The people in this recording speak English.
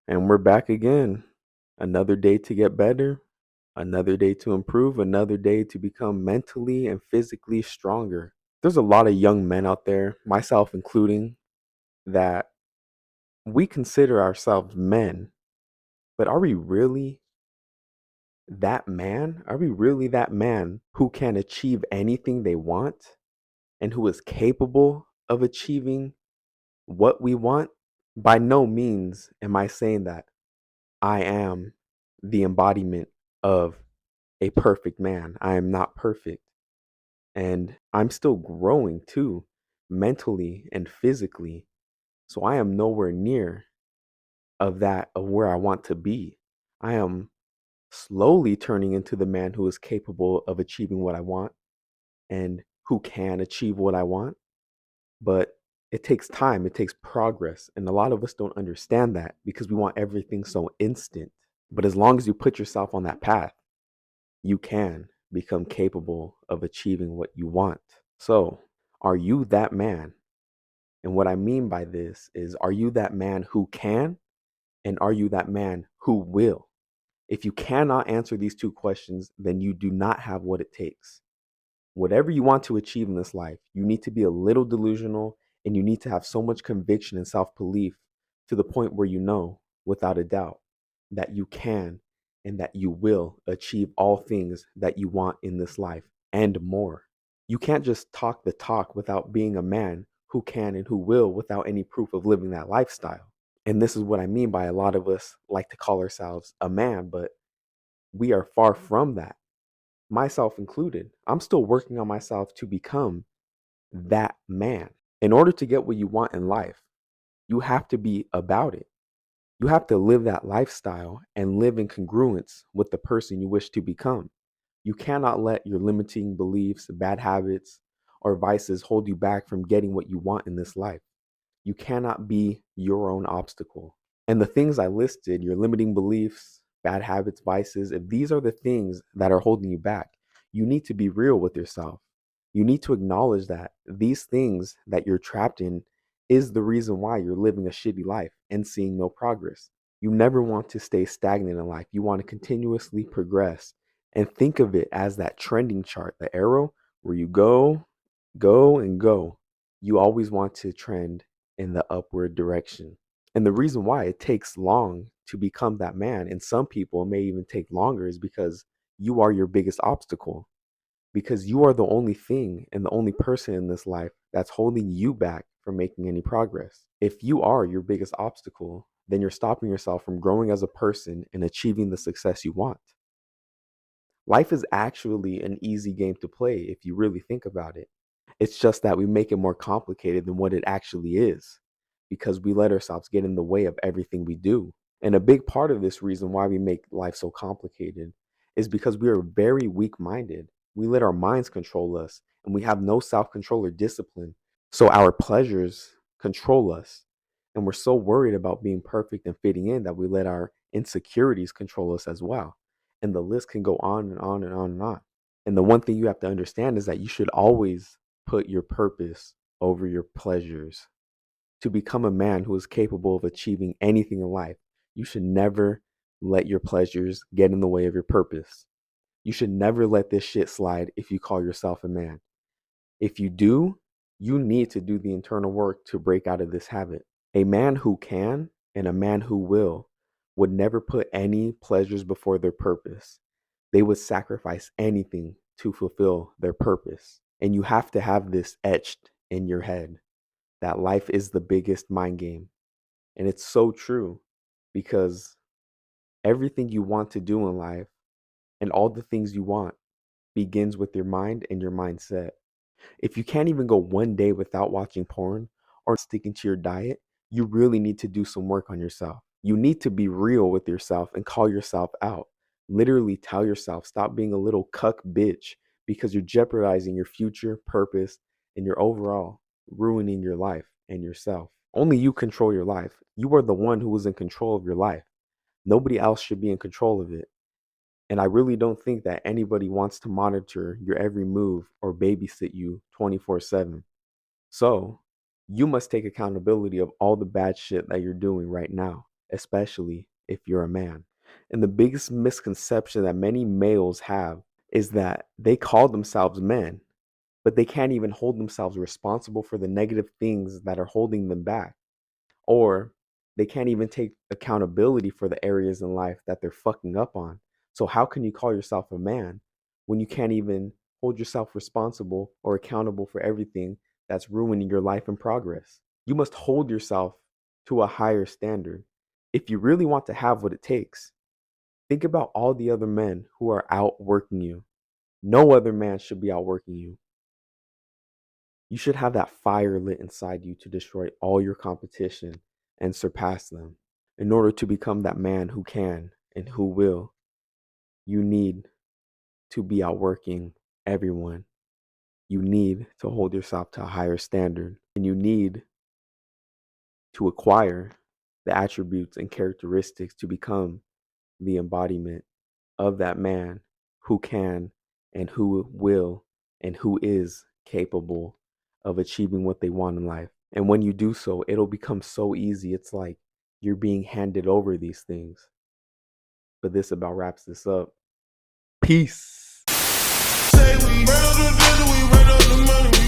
And we're back again. Another day to get better, another day to improve, another day to become mentally and physically stronger. There's a lot of young men out there, myself including, that we consider ourselves men, but are we really that man? Are we really that man who can achieve anything they want and who is capable of achieving what we want? By no means am I saying that I am the embodiment of a perfect man. I am not perfect. And I'm still growing too, mentally and physically. So I am nowhere near of where I want to be. I am slowly turning into the man who is capable of achieving what I want and who can achieve what I want. But it takes time, it takes progress. And a lot of us don't understand that because we want everything so instant. But as long as you put yourself on that path, you can become capable of achieving what you want. So, are you that man? And what I mean by this is, are you that man who can? And are you that man who will? If you cannot answer these two questions, then you do not have what it takes. Whatever you want to achieve in this life, you need to be a little delusional and you need to have so much conviction and self belief to the point where you know without a doubt that you can and that you will achieve all things that you want in this life and more. You can't just talk the talk without being a man who can and who will without any proof of living that lifestyle. And this is what I mean by a lot of us like to call ourselves a man, but we are far from that, myself included. I'm still working on myself to become that man. In order to get what you want in life, you have to be about it. You have to live that lifestyle and live in congruence with the person you wish to become. You cannot let your limiting beliefs, bad habits, or vices hold you back from getting what you want in this life. You cannot be your own obstacle. And the things I listed, your limiting beliefs, bad habits, vices, if these are the things that are holding you back, you need to be real with yourself. You need to acknowledge that these things that you're trapped in is the reason why you're living a shitty life and seeing no progress. You never want to stay stagnant in life. You want to continuously progress and think of it as that trending chart, the arrow where you go, go, and go. You always want to trend in the upward direction. And the reason why it takes long to become that man, and some people may even take longer, is because you are your biggest obstacle. Because you are the only thing and the only person in this life that's holding you back from making any progress. If you are your biggest obstacle, then you're stopping yourself from growing as a person and achieving the success you want. Life is actually an easy game to play if you really think about it. It's just that we make it more complicated than what it actually is because we let ourselves get in the way of everything we do. And a big part of this reason why we make life so complicated is because we are very weak minded. We let our minds control us and we have no self control or discipline. So our pleasures control us. And we're so worried about being perfect and fitting in that we let our insecurities control us as well. And the list can go on and on and on and on. And the one thing you have to understand is that you should always put your purpose over your pleasures. To become a man who is capable of achieving anything in life, you should never let your pleasures get in the way of your purpose. You should never let this shit slide if you call yourself a man. If you do, you need to do the internal work to break out of this habit. A man who can and a man who will would never put any pleasures before their purpose. They would sacrifice anything to fulfill their purpose. And you have to have this etched in your head that life is the biggest mind game. And it's so true because everything you want to do in life and all the things you want begins with your mind and your mindset. If you can't even go one day without watching porn or sticking to your diet, you really need to do some work on yourself. You need to be real with yourself and call yourself out. Literally tell yourself, stop being a little cuck bitch because you're jeopardizing your future, purpose, and you're overall ruining your life and yourself. Only you control your life. You are the one who is in control of your life. Nobody else should be in control of it. And I really don't think that anybody wants to monitor your every move or babysit you 24/7. So you must take accountability of all the bad shit that you're doing right now. especially if you're a man. And the biggest misconception that many males have is that they call themselves men, but they can't even hold themselves responsible for the negative things that are holding them back. Or they can't even take accountability for the areas in life that they're fucking up on. So, how can you call yourself a man when you can't even hold yourself responsible or accountable for everything that's ruining your life and progress? You must hold yourself to a higher standard. If you really want to have what it takes, think about all the other men who are outworking you. No other man should be outworking you. You should have that fire lit inside you to destroy all your competition and surpass them. In order to become that man who can and who will, you need to be outworking everyone. You need to hold yourself to a higher standard, and you need to acquire the attributes and characteristics to become the embodiment of that man who can and who will and who is capable of achieving what they want in life. And when you do so, it'll become so easy. It's like you're being handed over these things. But this about wraps this up. Peace. Say we ran up the money.